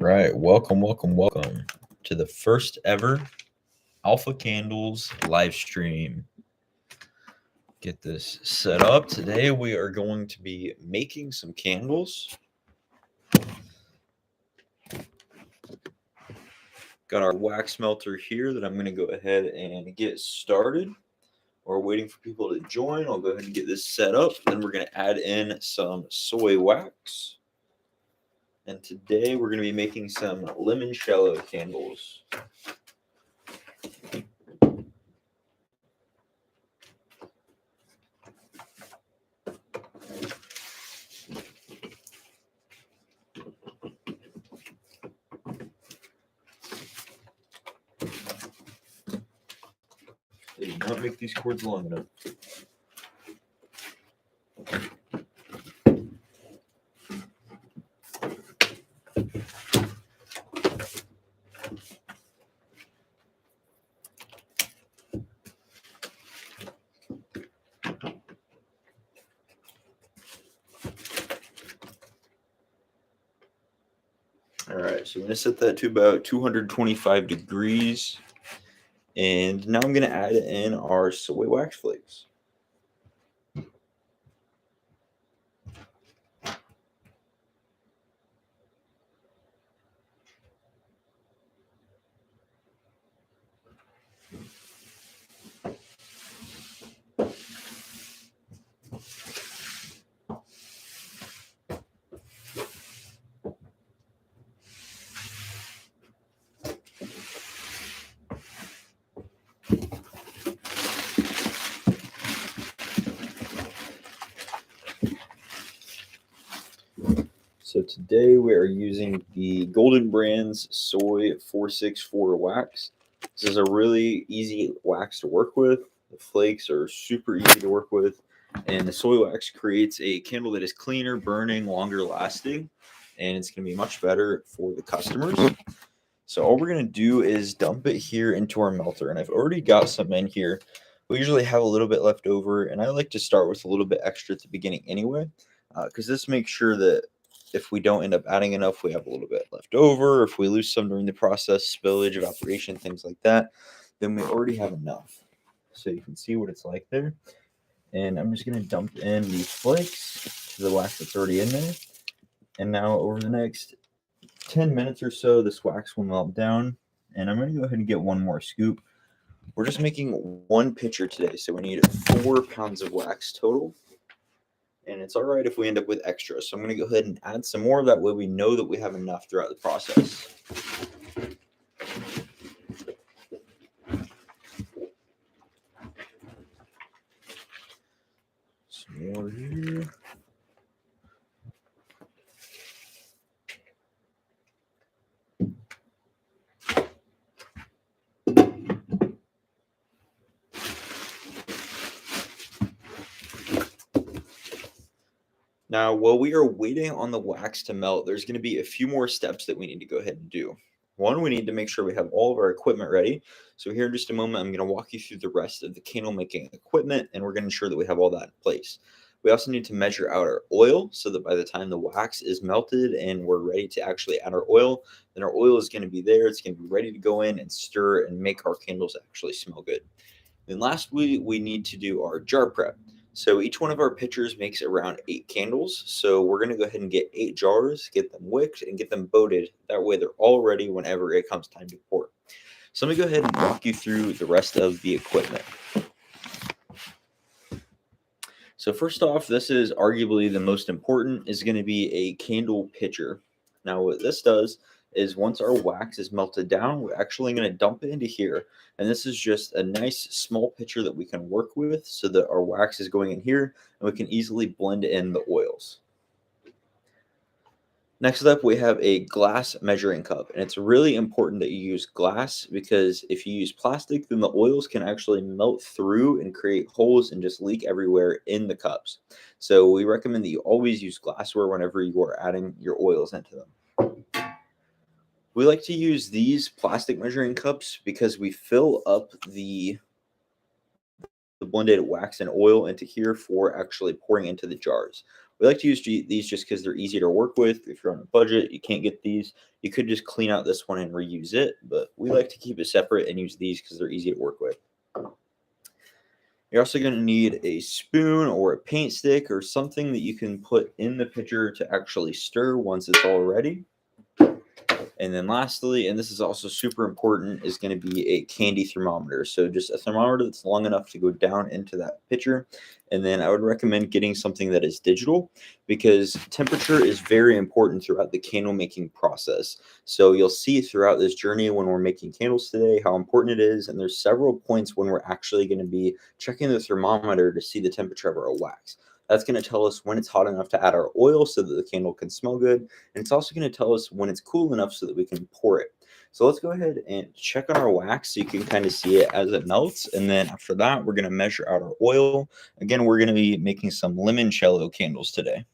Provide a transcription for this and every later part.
right, welcome to the first ever Alpha Candles live stream. Get this set up. Today we are going to be making some candles. Got our wax melter here that I'm going to go ahead and get started. We're waiting for people to join. I'll go ahead and get this set up. Then we're going to add in some soy wax. And today we're going to be making some limoncello candles. They did not make these cords long enough. All right, so I'm going to set that to about 225 degrees. And now I'm going to add in our soy wax flakes. So today we are using the Golden Brands Soy 464 wax. This is a really easy wax to work with. The flakes are super easy to work with. And the soy wax creates a candle that is cleaner, burning, longer lasting. And it's going to be much better for the customers. So all we're going to do is dump it here into our melter. And I've already got some in here. We usually have a little bit left over. And I like to start with a little bit extra at the beginning anyway. Because this makes sure that if we don't end up adding enough, we have a little bit left over. If we lose some during the process, spillage, evaporation, things like that, then we already have enough. So you can see what it's like there. And I'm just going to dump in these flakes to the wax that's already in there. And now over the next 10 minutes or so, this wax will melt down. And I'm going to go ahead and get one more scoop. We're just making one pitcher today, so we need 4 pounds of wax total. And it's all right if we end up with extra. So I'm going to go ahead and add some more. That way we know that we have enough throughout the process. Some more here. Now, while we are waiting on the wax to melt, there's going to be a few more steps that we need to go ahead and do. One, we need to make sure we have all of our equipment ready. So here in just a moment, I'm going to walk you through the rest of the candle making equipment, and we're going to ensure that we have all that in place. We also need to measure out our oil so that by the time the wax is melted and we're ready to actually add our oil, then our oil is going to be there. It's going to be ready to go in and stir and make our candles actually smell good. Then lastly, we need to do our jar prep. So each one of our pitchers makes around 8 candles. So we're going to go ahead and get 8 jars, get them wicked, and get them boated. That way they're all ready whenever it comes time to pour. So let me go ahead and walk you through the rest of the equipment. So first off, this is arguably the most important, is going to be a candle pitcher. Now what this does is once our wax is melted down, we're actually going to dump it into here. And this is just a nice small pitcher that we can work with so that our wax is going in here and we can easily blend in the oils. Next up, we have a glass measuring cup, and it's really important that you use glass because if you use plastic, then the oils can actually melt through and create holes and just leak everywhere in the cups. So we recommend that you always use glassware whenever you are adding your oils into them. We like to use these plastic measuring cups because we fill up the blended wax and oil into here for actually pouring into the jars. We like to use these just because they're easy to work with. If you're on a budget, you can't get these. You could just clean out this one and reuse it, but we like to keep it separate and use these because they're easy to work with. You're also going to need a spoon or a paint stick or something that you can put in the pitcher to actually stir once it's all ready. And then lastly, and this is also super important, is going to be a candy thermometer. So just a thermometer that's long enough to go down into that pitcher. And then I would recommend getting something that is digital because temperature is very important throughout the candle making process. So you'll see throughout this journey when we're making candles today how important it is. And there's several points when we're actually going to be checking the thermometer to see the temperature of our wax. That's going to tell us when it's hot enough to add our oil so that the candle can smell good. And it's also going to tell us when it's cool enough so that we can pour it. So let's go ahead and check on our wax so you can kind of see it as it melts. And then after that, we're going to measure out our oil. Again, we're going to be making some limoncello candles today.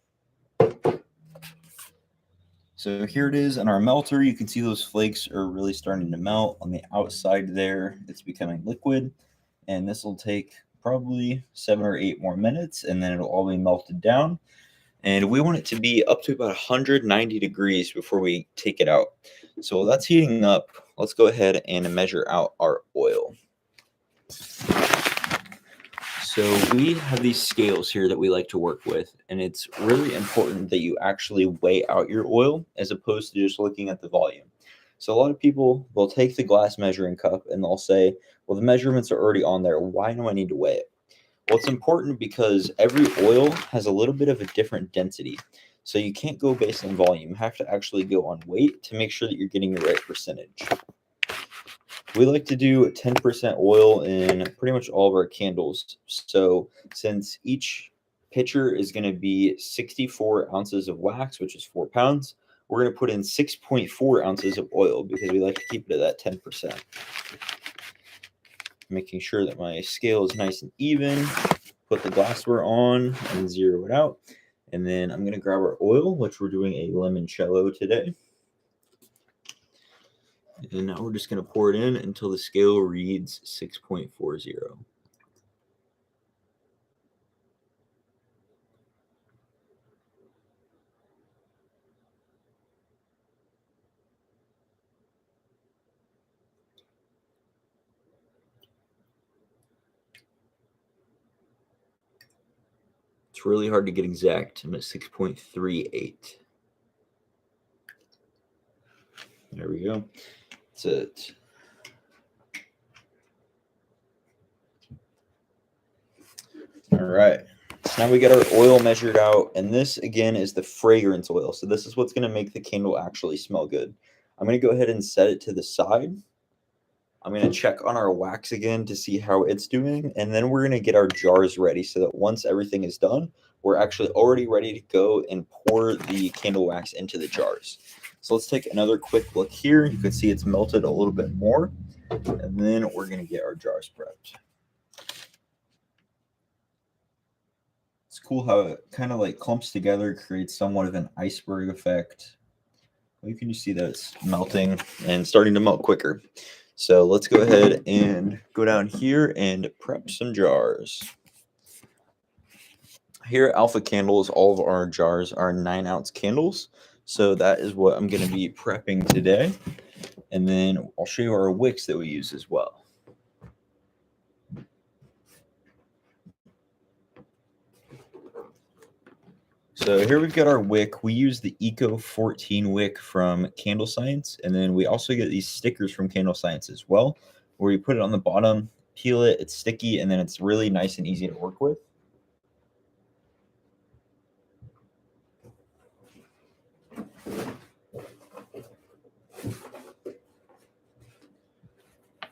So here it is in our melter. You can see those flakes are really starting to melt on the outside there. It's becoming liquid. And this will take probably 7 or 8 more minutes, and then it'll all be melted down. And we want it to be up to about 190 degrees before we take it out. So while that's heating up, let's go ahead and measure out our oil. So we have these scales here that we like to work with, and it's really important that you actually weigh out your oil as opposed to just looking at the volume. So a lot of people will take the glass measuring cup and they'll say, well, the measurements are already on there. Why do I need to weigh it? Well, it's important because every oil has a little bit of a different density. So you can't go based on volume. You have to actually go on weight to make sure that you're getting the right percentage. We like to do 10% oil in pretty much all of our candles. So since each pitcher is going to be 64 ounces of wax, which is 4 pounds, we're going to put in 6.4 ounces of oil because we like to keep it at that 10%. Making sure that my scale is nice and even. Put the glassware on and zero it out. And then I'm going to grab our oil, which we're doing a limoncello today. And now we're just going to pour it in until the scale reads 6.40. It's really hard to get exact. I'm at 6.38. There we go. That's it. All right. So now we get our oil measured out, and this again is the fragrance oil. So this is what's going to make the candle actually smell good. I'm going to go ahead and set it to the side. I'm going to check on our wax again to see how it's doing, and then we're going to get our jars ready so that once everything is done, we're actually already ready to go and pour the candle wax into the jars. So let's take another quick look here. You can see it's melted a little bit more, and then we're going to get our jars prepped. It's cool how it kind of like clumps together, creates somewhat of an iceberg effect. You can just see that it's melting and starting to melt quicker. So let's go ahead and go down here and prep some jars. Here at Alpha Candles, all of our jars are 9-ounce candles. So that is what I'm going to be prepping today. And then I'll show you our wicks that we use as well. So here we've got our wick. We use the Eco 14 wick from Candle Science. And then we also get these stickers from Candle Science as well, where you put it on the bottom, peel it, it's sticky, and then it's really nice and easy to work with.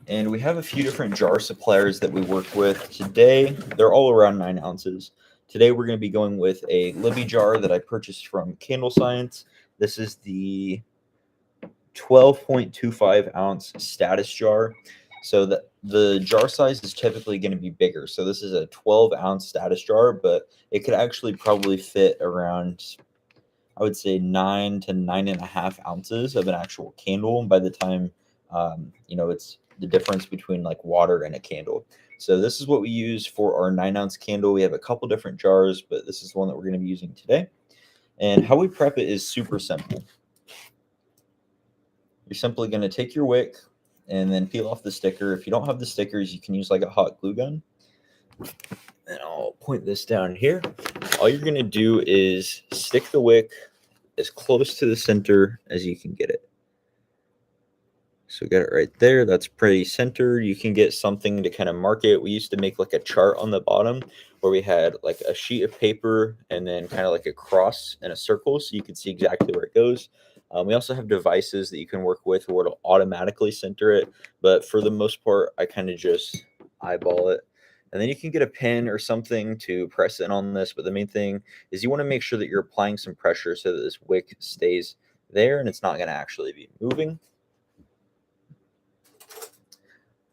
And we have a few different jar suppliers that we work with today. They're all around 9 ounces. Today we're going to be going with a Libby jar that I purchased from Candle Science. This is the 12.25 ounce status jar. So the jar size is typically going to be bigger. So this is a 12-ounce status jar, but it could actually probably fit around, I would say, 9 to 9.5 ounces of an actual candle by the time, it's the difference between like water and a candle. So this is what we use for our 9-ounce candle. We have a couple different jars, but this is the one that we're going to be using today. And how we prep it is super simple. You're simply going to take your wick and then peel off the sticker. If you don't have the stickers, you can use like a hot glue gun. And I'll point this down here. All you're going to do is stick the wick as close to the center as you can get it. So get it right there. That's pretty centered. You can get something to kind of mark it. We used to make like a chart on the bottom where we had like a sheet of paper and then kind of like a cross and a circle so you can see exactly where it goes. We also have devices that you can work with where it'll automatically center it. But for the most part, I kind of just eyeball it. And then you can get a pin or something to press in on this. But the main thing is you want to make sure that you're applying some pressure so that this wick stays there and it's not going to actually be moving.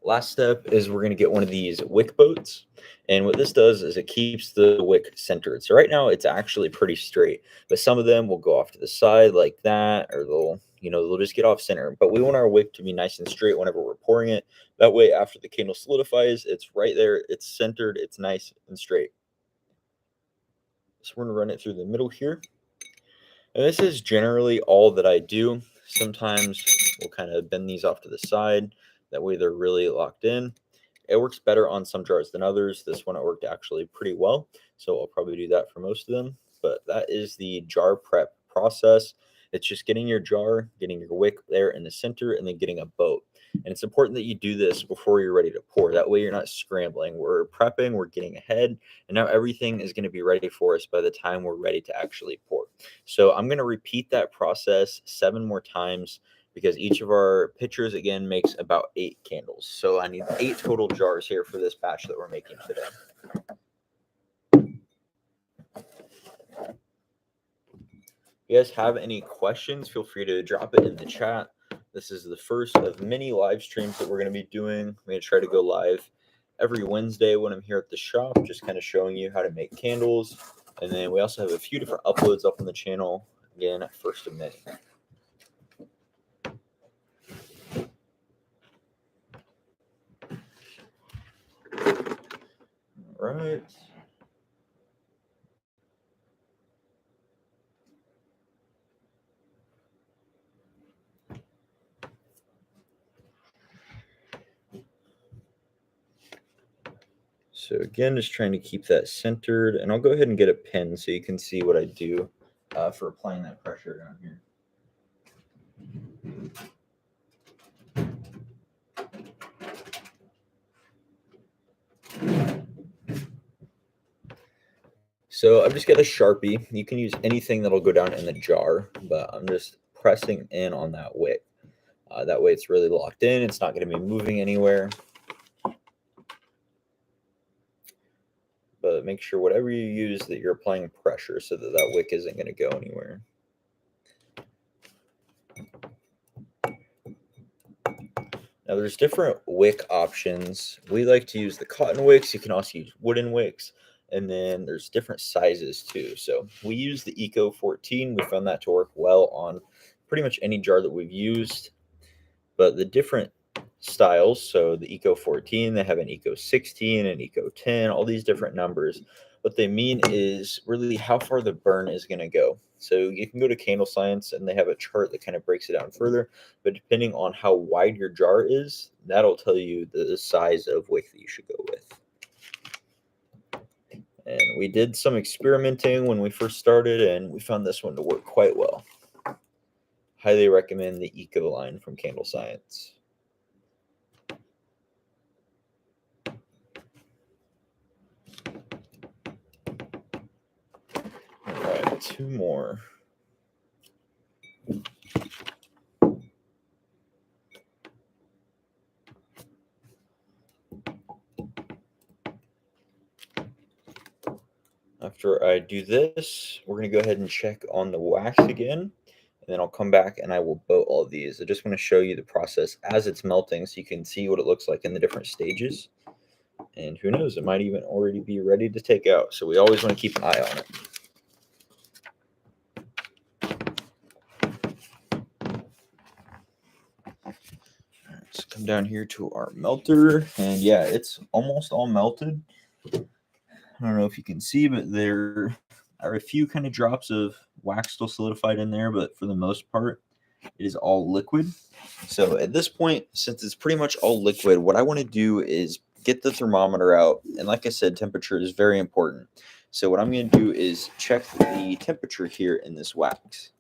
Last step is we're going to get one of these wick boats. And what this does is it keeps the wick centered. So right now it's actually pretty straight, but some of them will go off to the side like that, or they'll just get off center. But we want our wick to be nice and straight whenever we're pouring it. That way, after the candle solidifies, it's right there, it's centered, it's nice and straight. So we're going to run it through the middle here. And this is generally all that I do. Sometimes we'll kind of bend these off to the side. That way they're really locked in. It works better on some jars than others. This one, it worked actually pretty well. So I'll probably do that for most of them. But that is the jar prep process. It's just getting your jar, getting your wick there in the center, and then getting a boat. And it's important that you do this before you're ready to pour. That way you're not scrambling. We're prepping, we're getting ahead, and now everything is going to be ready for us by the time we're ready to actually pour. So I'm going to repeat that process 7 more times because each of our pitchers, again, makes about 8 candles. So I need 8 total jars here for this batch that we're making today. If you guys have any questions, feel free to drop it in the chat. This is the first of many live streams that we're going to be doing. I'm going to try to go live every Wednesday when I'm here at the shop, just kind of showing you how to make candles. And then we also have a few different uploads up on the channel. Again, first of many. All right. So again, just trying to keep that centered, and I'll go ahead and get a pin so you can see what I do for applying that pressure down here. So I've just got a Sharpie. You can use anything that'll go down in the jar, but I'm just pressing in on that wick. That way it's really locked in. It's not going to be moving anywhere. But make sure whatever you use that you're applying pressure so that that wick isn't going to go anywhere. Now there's different wick options. We like to use the cotton wicks. You can also use wooden wicks. And then there's different sizes too. So we use the Eco 14. We found that to work well on pretty much any jar that we've used. But the different styles, so the Eco 14, they have an Eco 16, an Eco 10, all these different numbers. What they mean is really how far the burn is going to go. So you can go to Candle Science and they have a chart that kind of breaks it down further. But depending on how wide your jar is, that'll tell you the size of wick that you should go with. And we did some experimenting when we first started, and we found this one to work quite well. Highly recommend the Eco line from Candle Science. All right, 2 more. After I do this, we're going to go ahead and check on the wax again, and then I'll come back and I will boat all of these. I just want to show you the process as it's melting so you can see what it looks like in the different stages. And who knows, it might even already be ready to take out. So we always want to keep an eye on it. Let's come down here to our melter, and yeah, it's almost all melted. I don't know if you can see, but there are a few kind of drops of wax still solidified in there, but for the most part, it is all liquid. So at this point, since it's pretty much all liquid, what I want to do is get the thermometer out. And like I said, temperature is very important. So what I'm going to do is check the temperature here in this wax.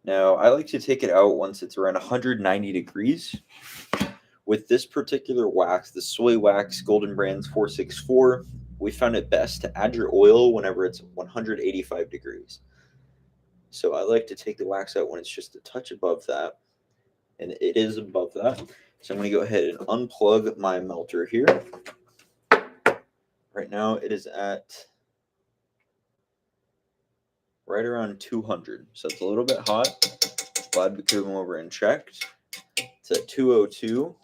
Now, I like to take it out once it's around 190 degrees. With this particular wax, the soy wax Golden Brands 464, we found it best to add your oil whenever it's 185 degrees. So I like to take the wax out when it's just a touch above that, and it is above that. So I'm going to go ahead and unplug my melter here. Right now it is at right around 200, so it's a little bit hot. Glad we came over and checked. It's at 202.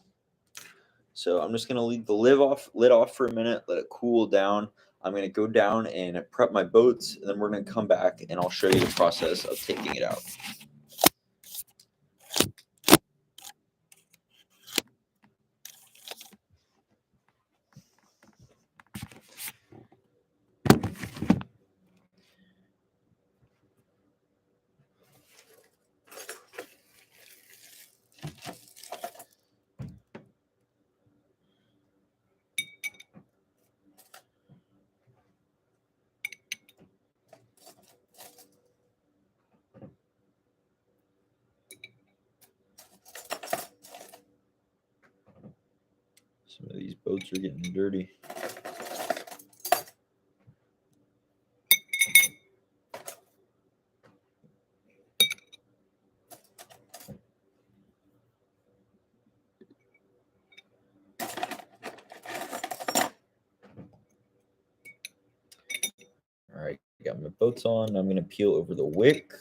So I'm just going to leave the lid off for a minute, let it cool down. I'm going to go down and prep my boats, and then we're going to come back and I'll show you the process of taking it out. Some of these boats are getting dirty. All right, got my boats on. I'm going to peel over the wick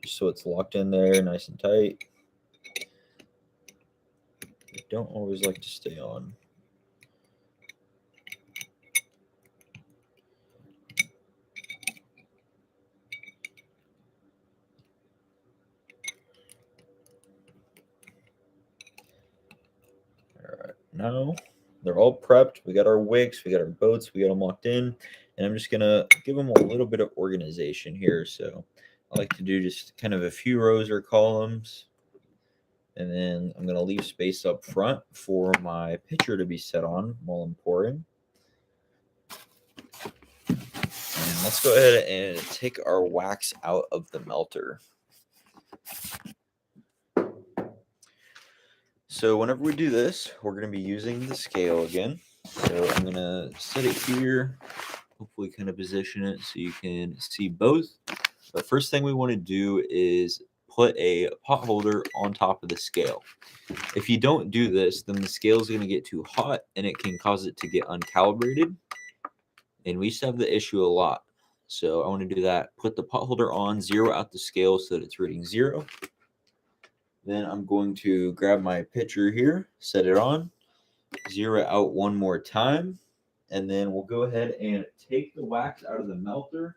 just so it's locked in there nice and tight. I don't always like to stay on. All right, now they're all prepped. We got our wicks, we got our boats, we got them locked in, and I'm just gonna give them a little bit of organization here. So I like to do just kind of a few rows or columns, and then I'm gonna leave space up front for my pitcher to be set on while I'm pouring. And let's go ahead and take our wax out of the melter. So whenever we do this, we're going to be using the scale again. So I'm going to set it here, hopefully kind of position it so you can see both. The first thing we want to do is put a pot holder on top of the scale. If you don't do this, then the scale is going to get too hot and it can cause it to get uncalibrated. And we used to have the issue a lot. So I want to do that. Put the pot holder on, zero out the scale so that it's reading 0. Then I'm going to grab my pitcher here, set it on, zero out one more time, and then we'll go ahead and take the wax out of the melter.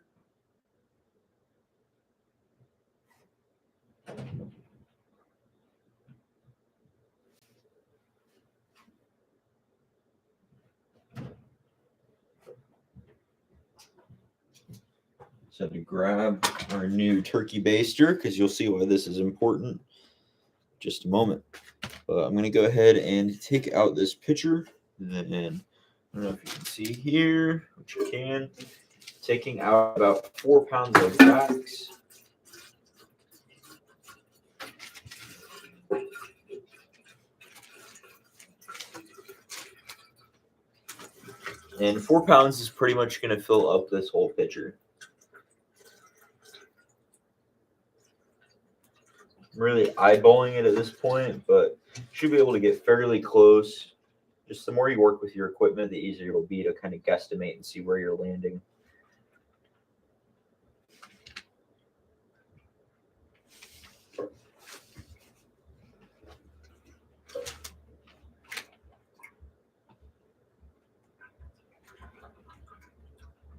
So to grab our new turkey baster, because you'll see why this is important. Just a moment. But I'm going to go ahead and take out this pitcher. And I don't know if you can see here, which you can. Taking out about 4 pounds of wax. And 4 pounds is pretty much going to fill up this whole pitcher. I'm really eyeballing it at this point, but you should be able to get fairly close. Just the more you work with your equipment, the easier it'll be to kind of guesstimate and see where you're landing.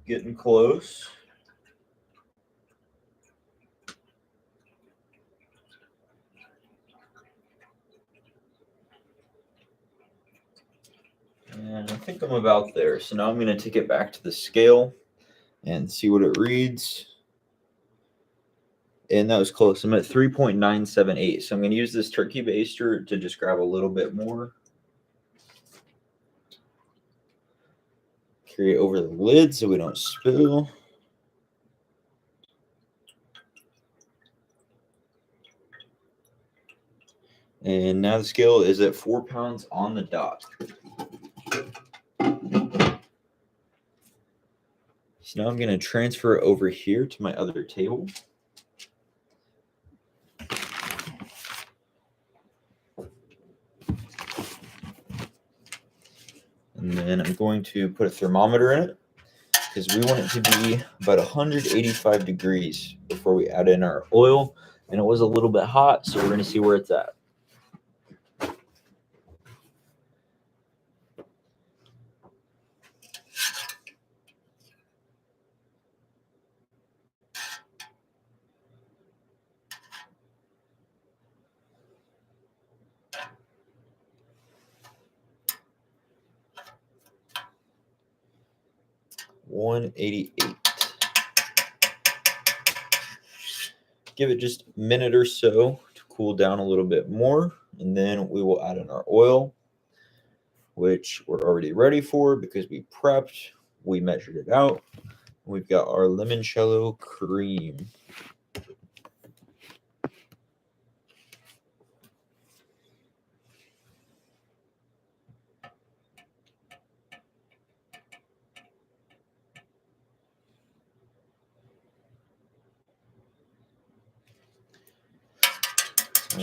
Getting close. And I think I'm about there. So now I'm going to take it back to the scale and see what it reads. And that was close. I'm at 3.978. So I'm going to use this turkey baster to just grab a little bit more. Carry it over the lid so we don't spill. And now the scale is at 4 pounds on the dot. So now I'm going to transfer it over here to my other table. And then I'm going to put a thermometer in it because we want it to be about 185 degrees before we add in our oil. And it was a little bit hot, so we're going to see where it's at. $188. Give it just a minute or so to cool down a little bit more, and then we will add in our oil, which we're already ready for because we prepped, we measured it out. We've got our limoncello cream.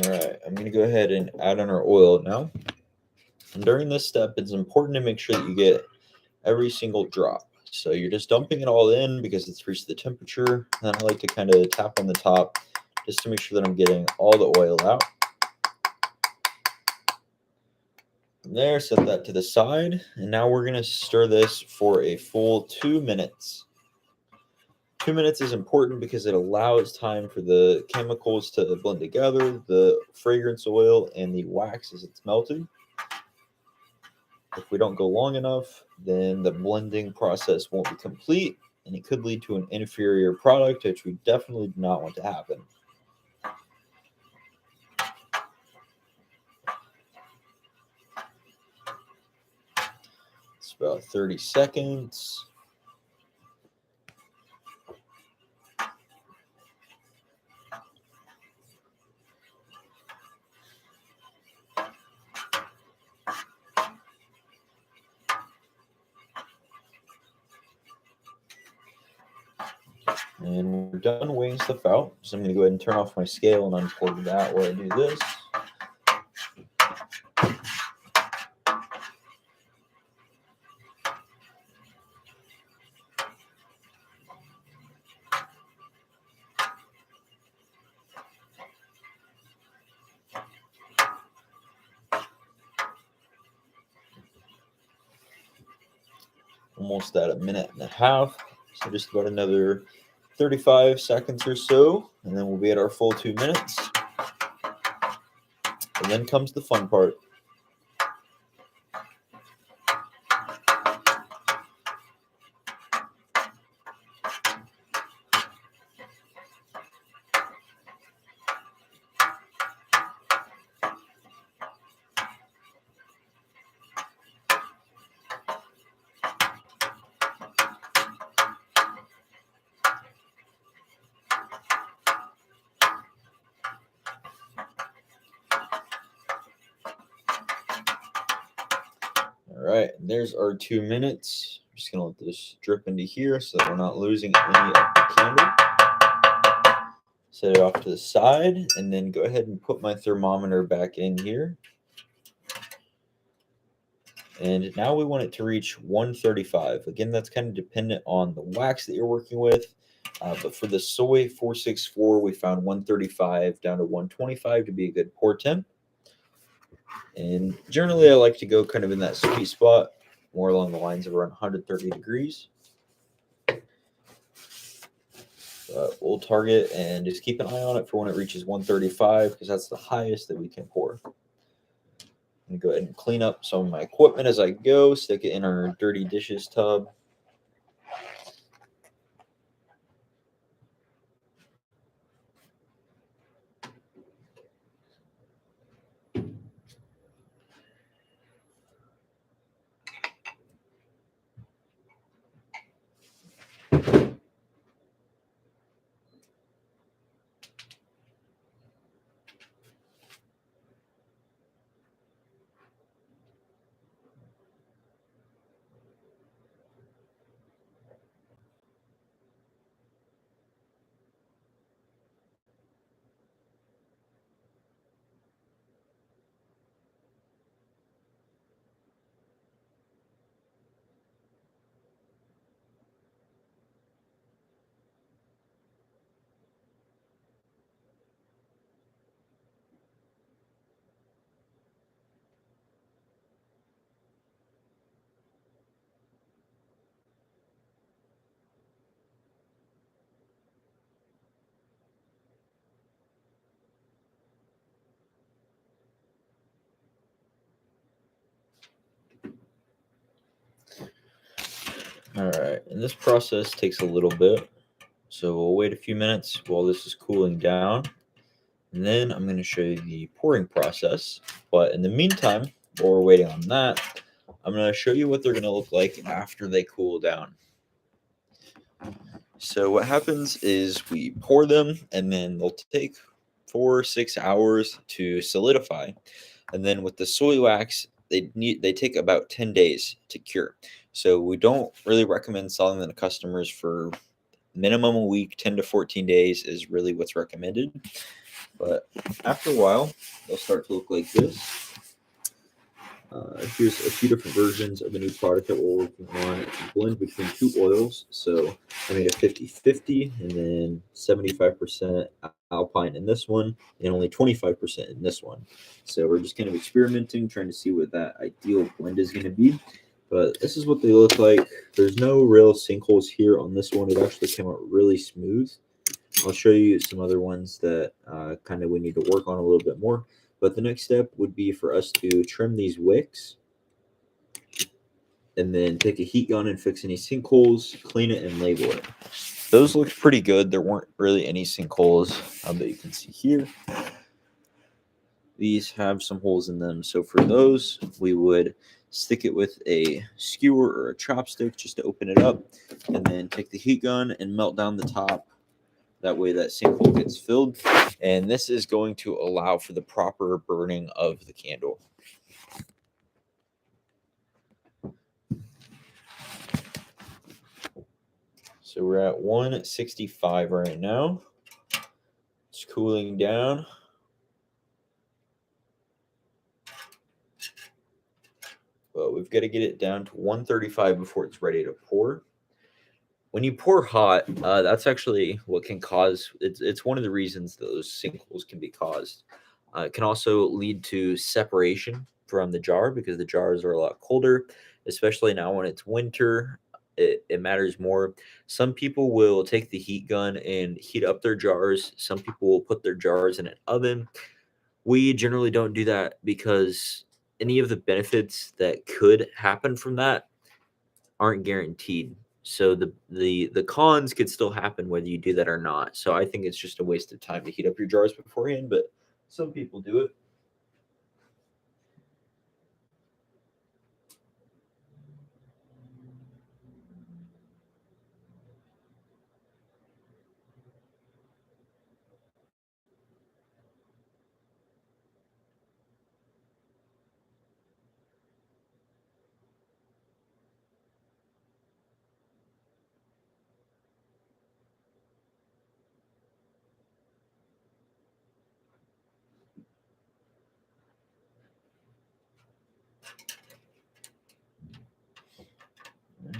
All right, I'm going to go ahead and add in our oil now. And during this step, it's important to make sure that you get every single drop. So you're just dumping it all in because it's reached the temperature. And I like to kind of tap on the top just to make sure that I'm getting all the oil out. From there, set that to the side. And now we're going to stir this for a full 2 minutes. 2 minutes is important because it allows time for the chemicals to blend together, the fragrance oil and the wax as it's melted. If we don't go long enough, then the blending process won't be complete, and it could lead to an inferior product, which we definitely do not want to happen. It's about 30 seconds. And we're done weighing stuff out. So I'm going to go ahead and turn off my scale and unplug that while I do this. Almost at a minute and a half. So just about another 35 seconds or so, and then we'll be at our full 2 minutes. And then comes the fun part. All right, there's our 2 minutes. I'm just gonna let this drip into here so that we're not losing any of the candle. Set it off to the side, and then go ahead and put my thermometer back in here. And now we want it to reach 135. Again, that's kind of dependent on the wax that you're working with. But for the soy 464, we found 135 down to 125 to be a good pour temp. And generally, I like to go kind of in that sweet spot, more along the lines of around 130 degrees. But we'll target and just keep an eye on it for when it reaches 135 because that's the highest that we can pour. I'm gonna go ahead and clean up some of my equipment as I go, stick it in our dirty dishes tub. All right, and this process takes a little bit, so we'll wait a few minutes while this is cooling down, and then I'm going to show you the pouring process. But in the meantime, while we're waiting on that, I'm going to show you what they're going to look like after they cool down. So what happens is we pour them, and then they'll take 4 or 6 hours to solidify. And then with the soy wax, they take about 10 days to cure. So we don't really recommend selling them to customers for minimum a week. 10 to 14 days is really what's recommended. But after a while, they'll start to look like this. Here's a few different versions of the new product that we're working on. It's a blend between two oils. So I made a 50-50 and then 75% Alpine in this one and only 25% in this one. So we're just kind of experimenting, trying to see what that ideal blend is going to be. But this is what they look like. There's no real sinkholes here on this one. It actually came out really smooth. I'll show you some other ones that kind of we need to work on a little bit more. But the next step would be for us to trim these wicks and then take a heat gun and fix any sinkholes, clean it, and label it. Those looked pretty good. There weren't really any sinkholes that you can see here. These have some holes in them. So for those, we would stick it with a skewer or a chopstick just to open it up, and then take the heat gun and melt down the top. That way that sinkhole gets filled. And this is going to allow for the proper burning of the candle. So we're at 165 right now. It's cooling down. But we've got to get it down to 135 before it's ready to pour. When you pour hot, that's actually what can cause it's one of the reasons those sinkholes can be caused. It can also lead to separation from the jar because the jars are a lot colder, especially now when it's winter. It matters more. Some people will take the heat gun and heat up their jars. Some people will put their jars in an oven. We generally don't do that because any of the benefits that could happen from that aren't guaranteed. So the cons could still happen whether you do that or not. So I think it's just a waste of time to heat up your jars beforehand, but some people do it.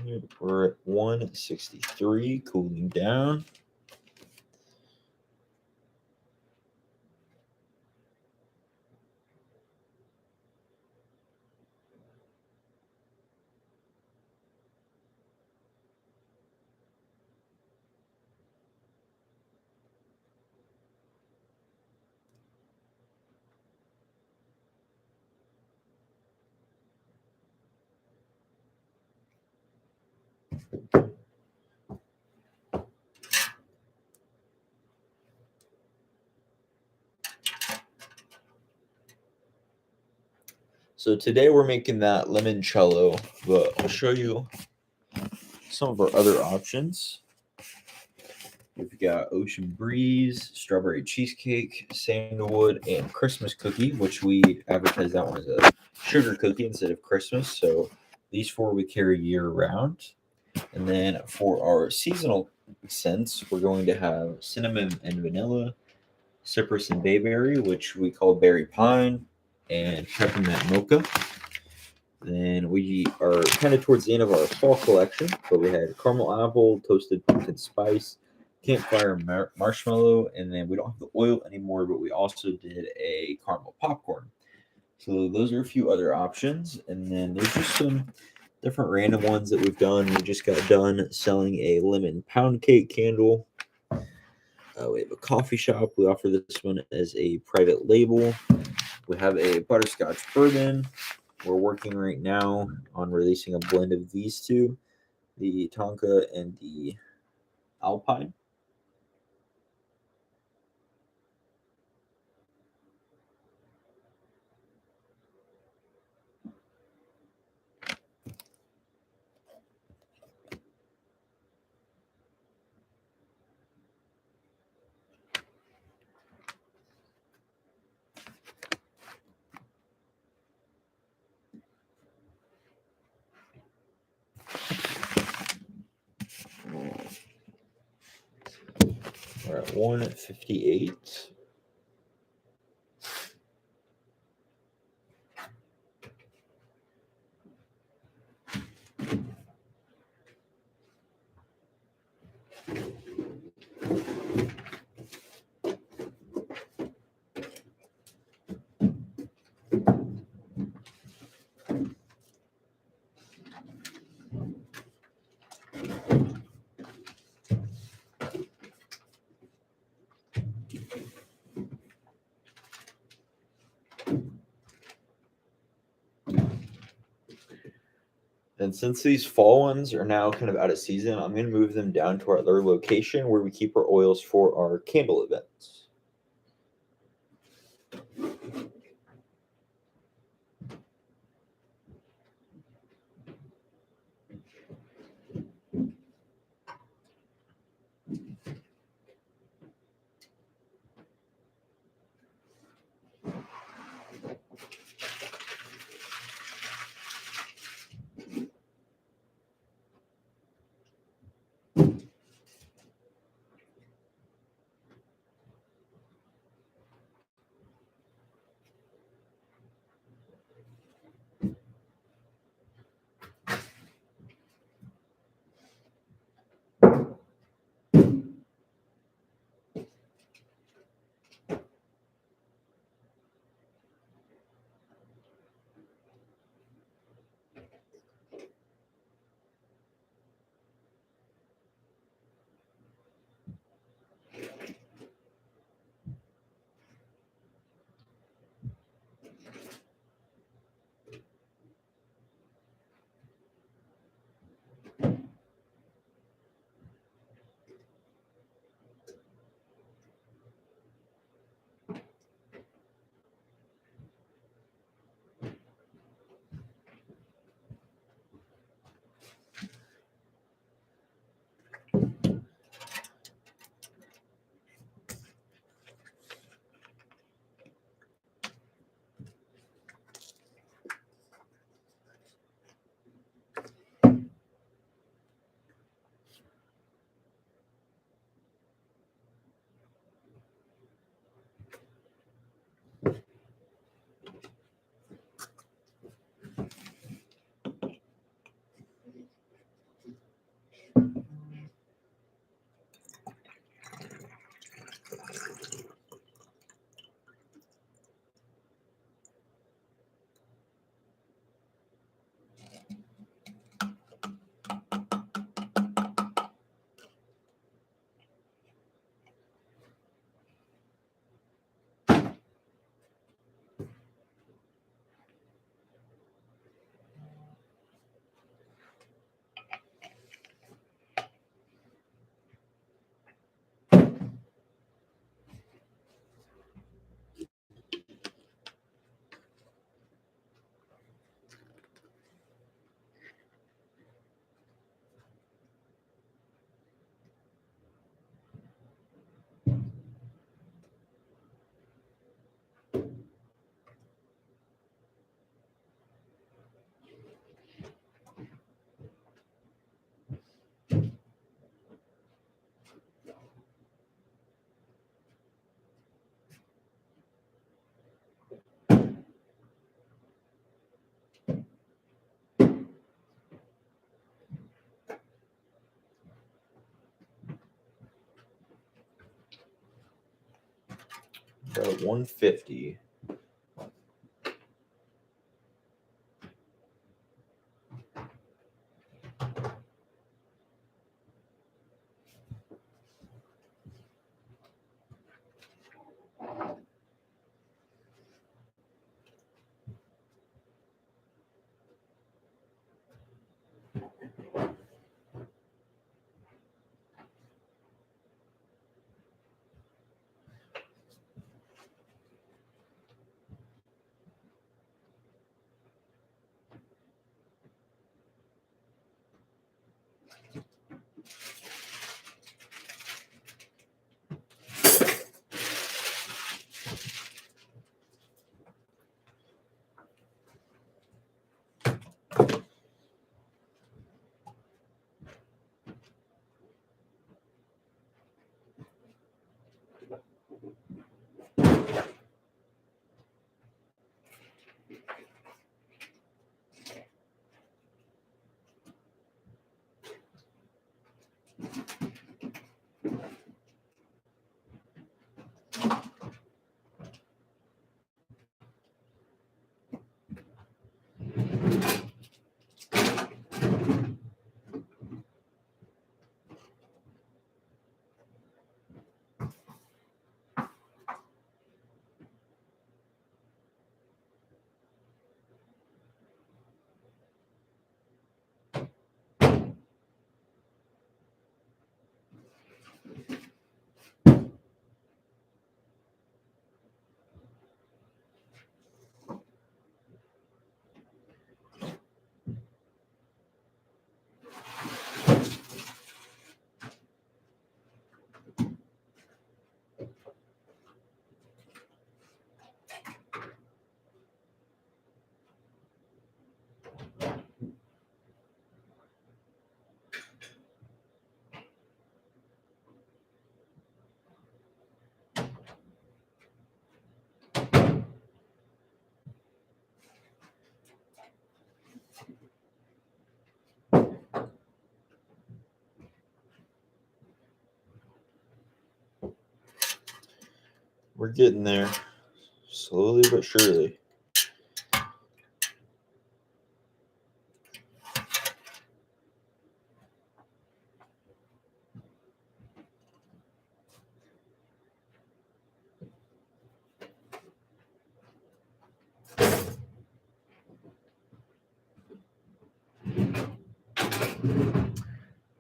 Alright, we're at 163, cooling down. So today we're making that limoncello, but I'll show you some of our other options. We've got Ocean Breeze, Strawberry Cheesecake, Sandalwood, and Christmas Cookie, which we advertise that one as a sugar cookie instead of Christmas. So these four we carry year round. And then for our seasonal scents, we're going to have cinnamon and vanilla, cypress and bayberry, which we call berry pine, and peppermint mocha. Then we are kind of towards the end of our fall collection, but we had caramel apple, toasted pumpkin spice, campfire marshmallow, and then we don't have the oil anymore, but we also did a caramel popcorn. So those are a few other options, and then there's just some different random ones that we've done. We just got done selling a lemon pound cake candle. We have a coffee shop. We offer this one as a private label. We have a butterscotch bourbon. We're working right now on releasing a blend of these two, the Tonka and the Alpine. We're at 158. And since these fall ones are now kind of out of season, I'm going to move them down to our other location where we keep our oils for our candle events. About 150. We're getting there, slowly but surely.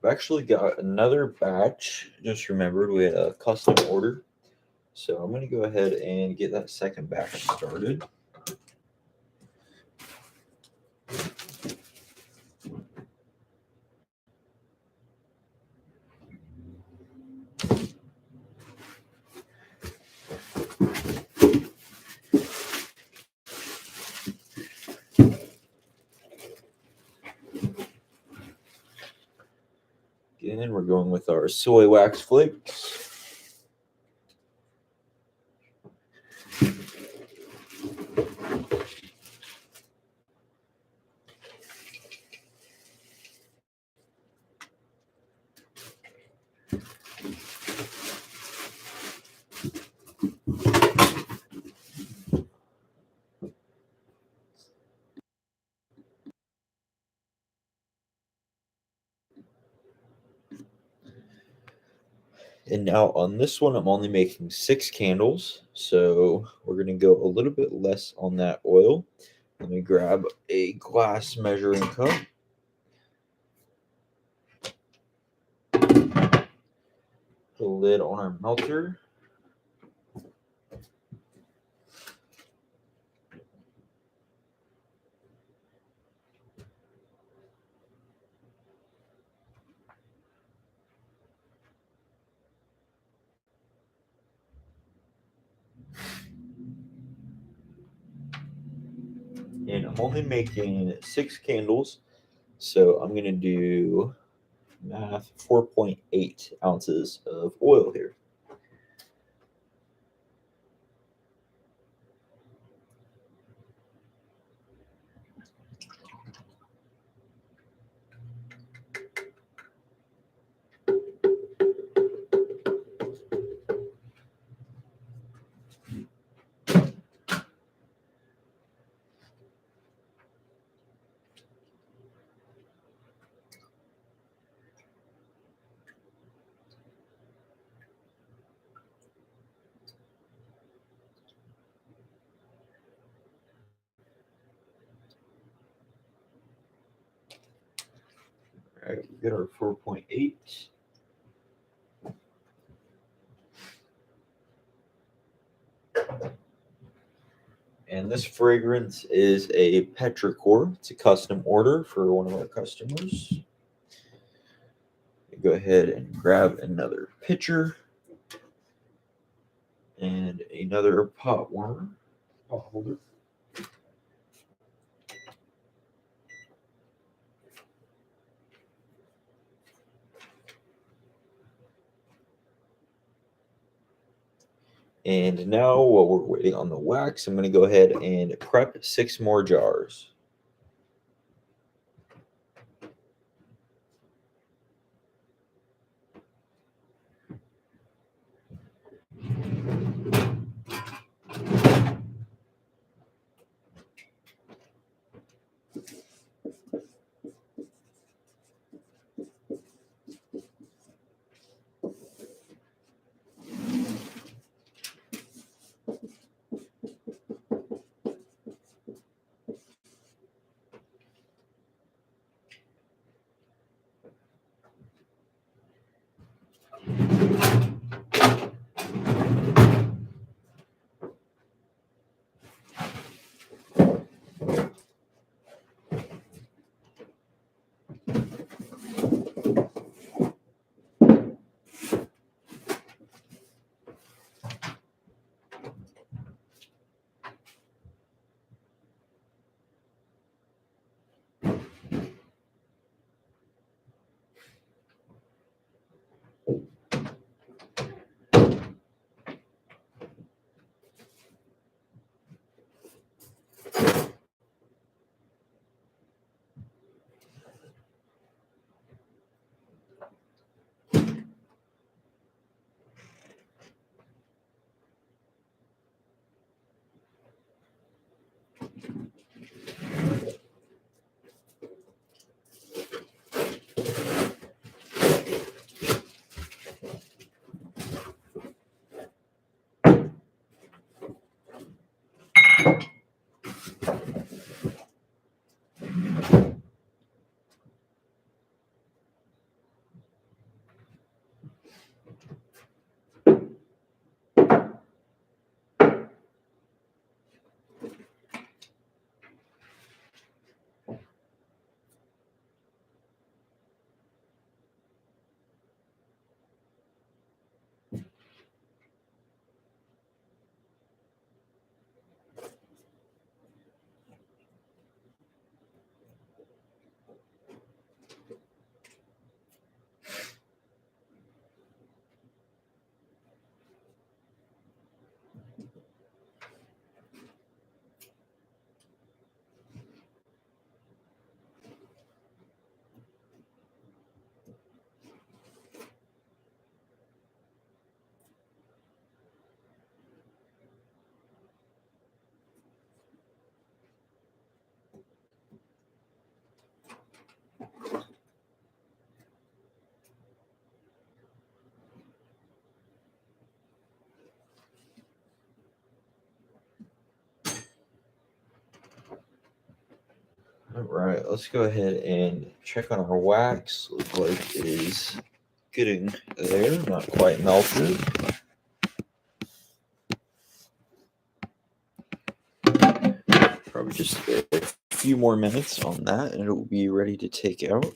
I've actually got another batch. Just remembered we had a custom order. So I'm going to go ahead and get that second batch started. Again, we're going with our soy wax flakes. And now on this one, I'm only making 6 candles. So we're going to go a little bit less on that oil. Let me grab a glass measuring cup. Put a lid on our melter. And I'm only making 6 candles. So I'm going to do math 4.8 ounces of oil here. All right, we got our 4.8. And this fragrance is a petrichor. It's a custom order for one of our customers. Go ahead and grab another pitcher and another pot warmer, pot holder. And now, while we're waiting on the wax, I'm going to go ahead and prep 6 more jars. All right, let's go ahead and check on our wax. Looks like it is getting there, not quite melted. Probably just a few more minutes on that and it will be ready to take out.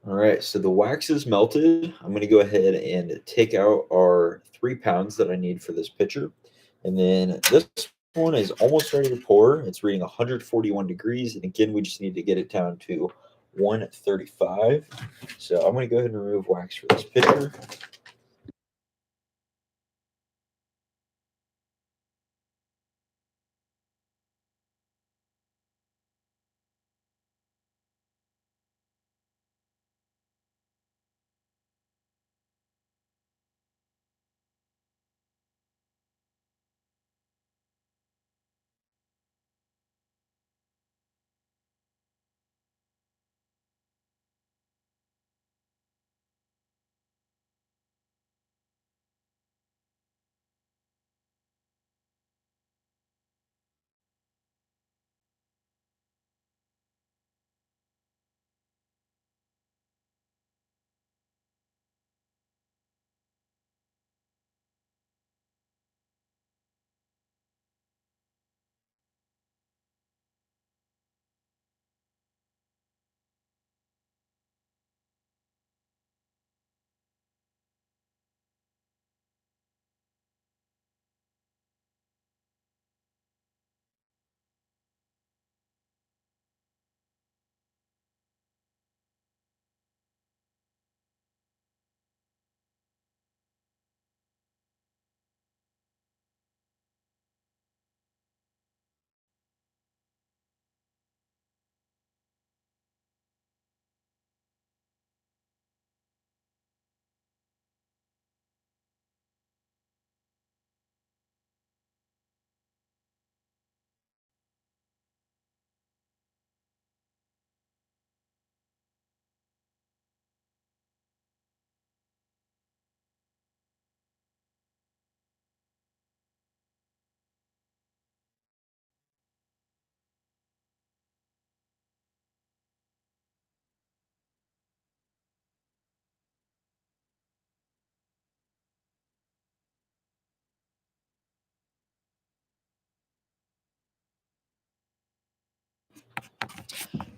All right, so the wax is melted. I'm going to go ahead and take out our 3 pounds that I need for this pitcher. And then this one is almost ready to pour. It's reading 141 degrees. And again, we just need to get it down to 135. So I'm going to go ahead and remove wax for this pitcher.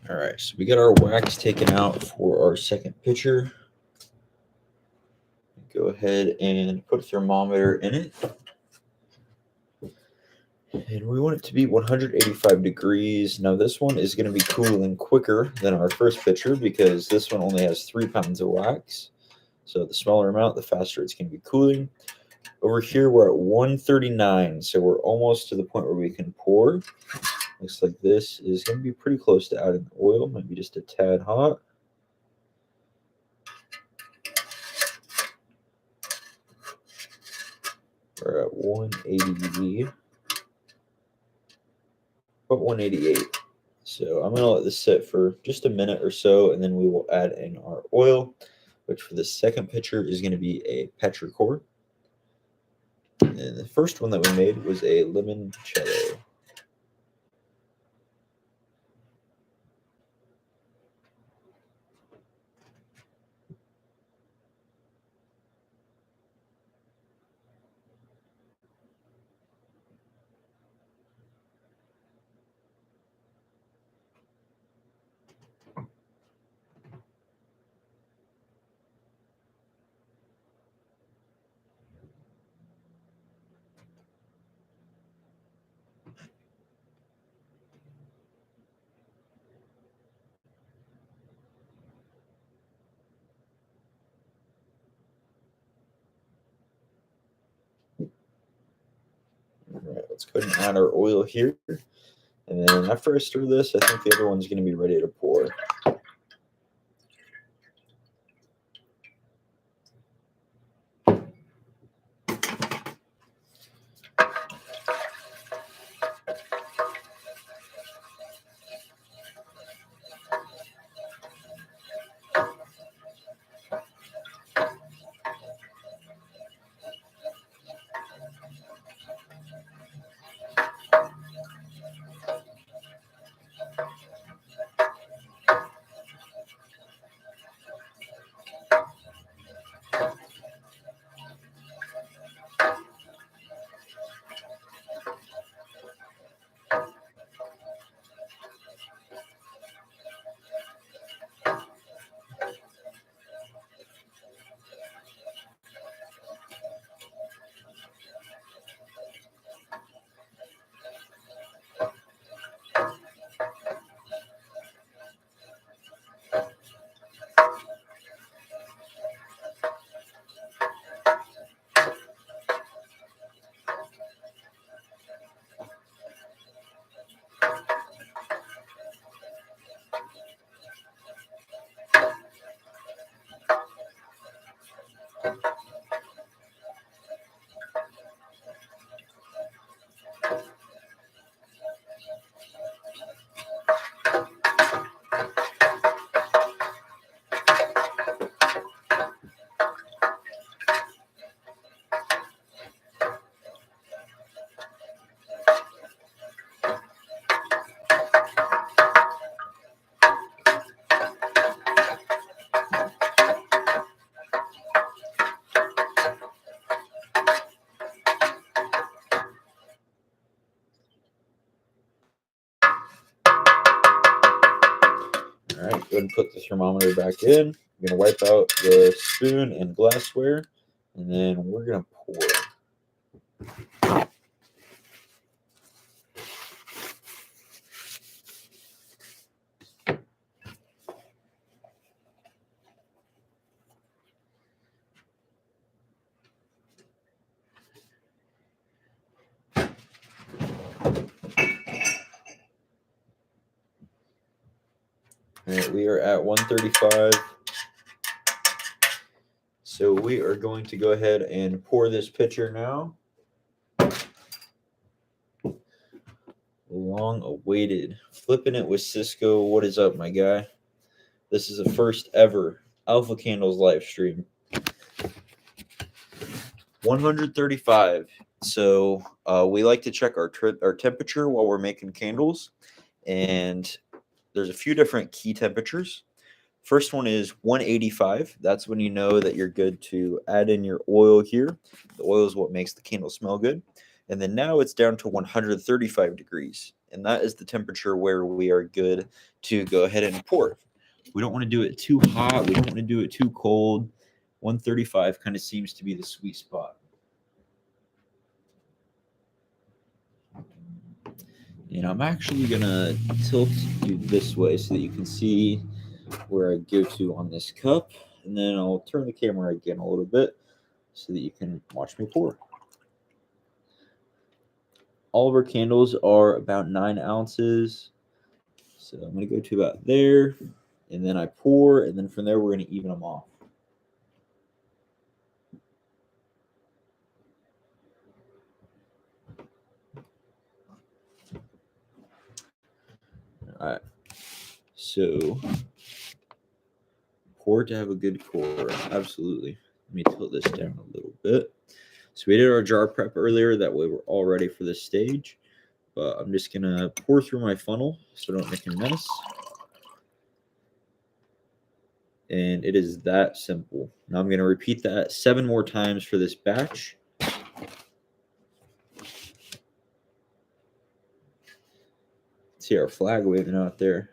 All right, so we got our wax taken out for our second pitcher. Go ahead and put a thermometer in it. And we want it to be 185 degrees. Now, this one is going to be cooling quicker than our first pitcher because this one only has 3 pounds of wax. So the smaller amount, the faster it's going to be cooling. Over here, we're at 139. So we're almost to the point where we can pour. Looks like this is going to be pretty close to adding the oil, maybe just a tad hot. We're at 180, about 188. So I'm going to let this sit for just a minute or so, and then we will add in our oil, which for the second pitcher is going to be a petrichor. And the first one that we made was a limoncello. All right, let's go ahead and add our oil here. And then after I stir this, I think the other one's going to be ready to pour. Go ahead and put the thermometer back in. I'm going to wipe out the spoon and glassware, and then we're going to pour. All right, we are at 135. So we are going to go ahead and pour this pitcher now. Long awaited. Flipping it with Cisco. What is up, my guy? This is the first ever Alpha Candles live stream. 135. So we like to check our temperature while we're making candles. And there's a few different key temperatures. First one is 185. That's when you know that you're good to add in your oil here. The oil is what makes the candle smell good. And then now it's down to 135 degrees. And that is the temperature where we are good to go ahead and pour. We don't want to do it too hot. We don't want to do it too cold. 135 kind of seems to be the sweet spot. And I'm actually going to tilt you this way so that you can see where I go to on this cup. And then I'll turn the camera again a little bit so that you can watch me pour. All of our candles are about 9 ounces. So I'm going to go to about there. And then I pour. And then from there, we're going to even them off. All right. So pour to have a good pour. Absolutely. Let me tilt this down a little bit. So we did our jar prep earlier. That way we're all ready for this stage. But I'm just going to pour through my funnel so I don't make a mess. And it is that simple. Now I'm going to repeat that 7 more times for this batch. See our flag waving out there.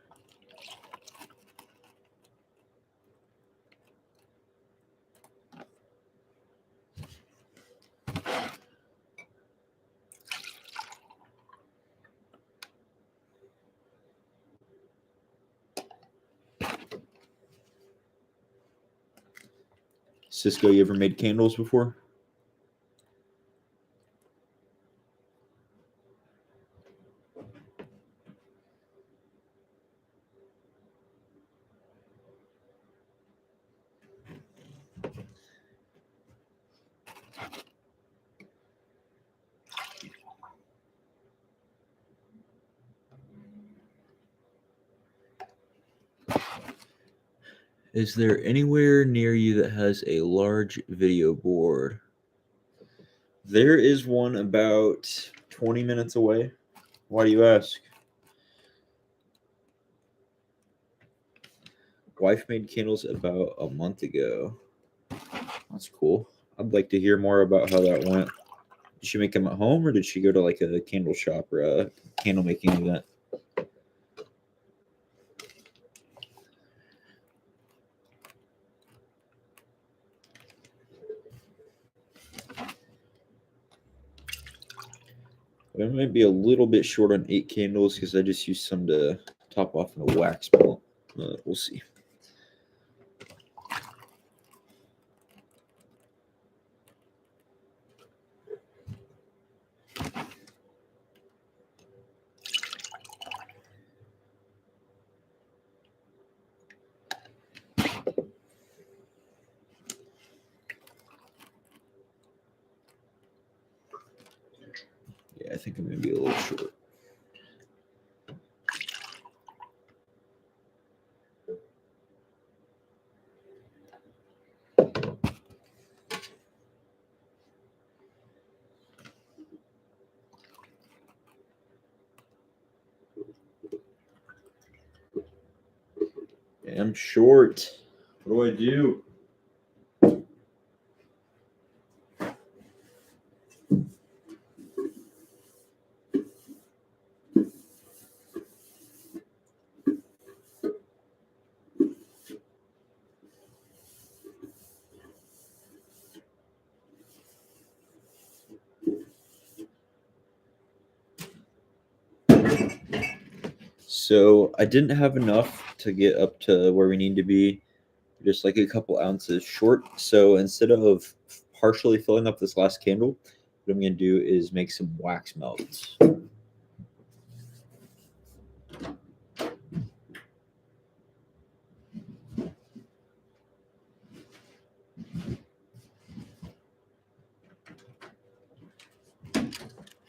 Cisco, you ever made candles before? Is there anywhere near you that has a large video board? There is one about 20 minutes away. Why do you ask? Wife made candles about a month ago. That's cool. I'd like to hear more about how that went. Did she make them at home or did she go to like a candle shop or a candle making event? I might be a little bit short on 8 candles because I just used some to top off in a wax melt. We'll see. Yeah, I think I'm going to be a little short. I'm short. What do? So I didn't have enough to get up to where we need to be, just like a couple ounces short. So instead of partially filling up this last candle, what I'm going to do is make some wax melts.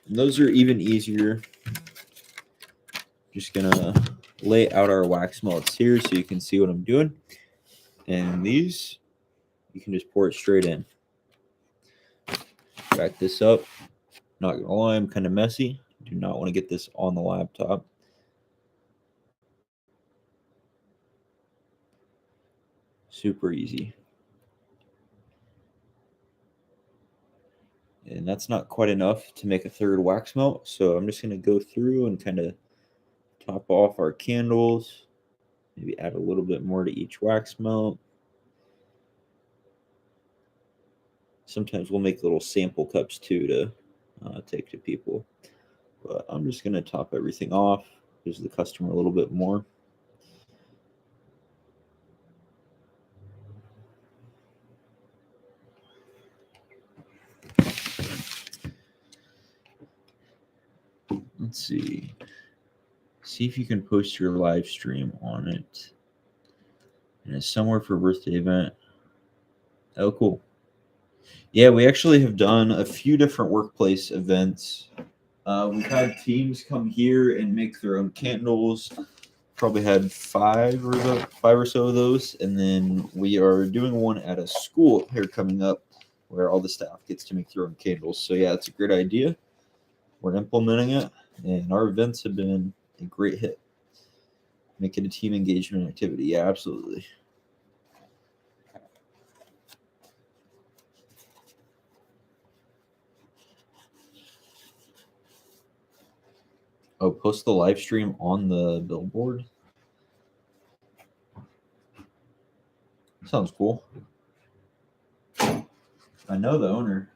And those are even easier. Just gonna lay out our wax melts here so you can see what I'm doing. And these, you can just pour it straight in. Back this up. Not gonna lie, I'm kind of messy. Do not want to get this on the laptop. Super easy. And that's not quite enough to make a third wax melt. So I'm just going to go through and kind of top off our candles. Maybe add a little bit more to each wax melt. Sometimes we'll make little sample cups too to take to people. But I'm just going to top everything off. Gives the customer a little bit more. Let's see. See if you can post your live stream on it. And it's somewhere for birthday event. Oh, cool. Yeah, we actually have done a few different workplace events. We've had teams come here and make their own candles. Probably had five or so of those, and then we are doing one at a school here coming up, where all the staff gets to make their own candles. So yeah, it's a great idea. We're implementing it, and our events have been a great hit. Make it a team engagement activity. Yeah, absolutely. Oh, post the live stream on the billboard. Sounds cool. I know the owner.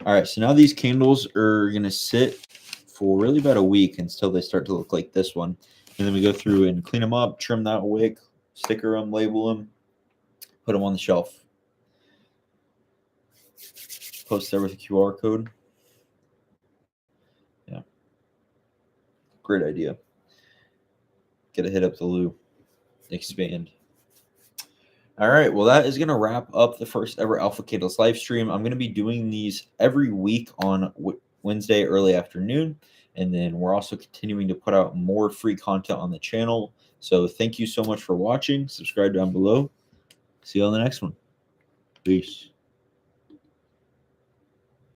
All right, so now these candles are going to sit for really about a week until they start to look like this one. And then we go through and clean them up, trim that wick, sticker them, label them, put them on the shelf. Post there with a QR code. Yeah. Great idea. Get a hit up the Lou. Expand. All right, well, that is going to wrap up the first ever Alpha Candles live stream. I'm going to be doing these every week on Wednesday early afternoon, and then we're also continuing to put out more free content on the channel. So thank you so much for watching. Subscribe down below. See you on the next one. Peace.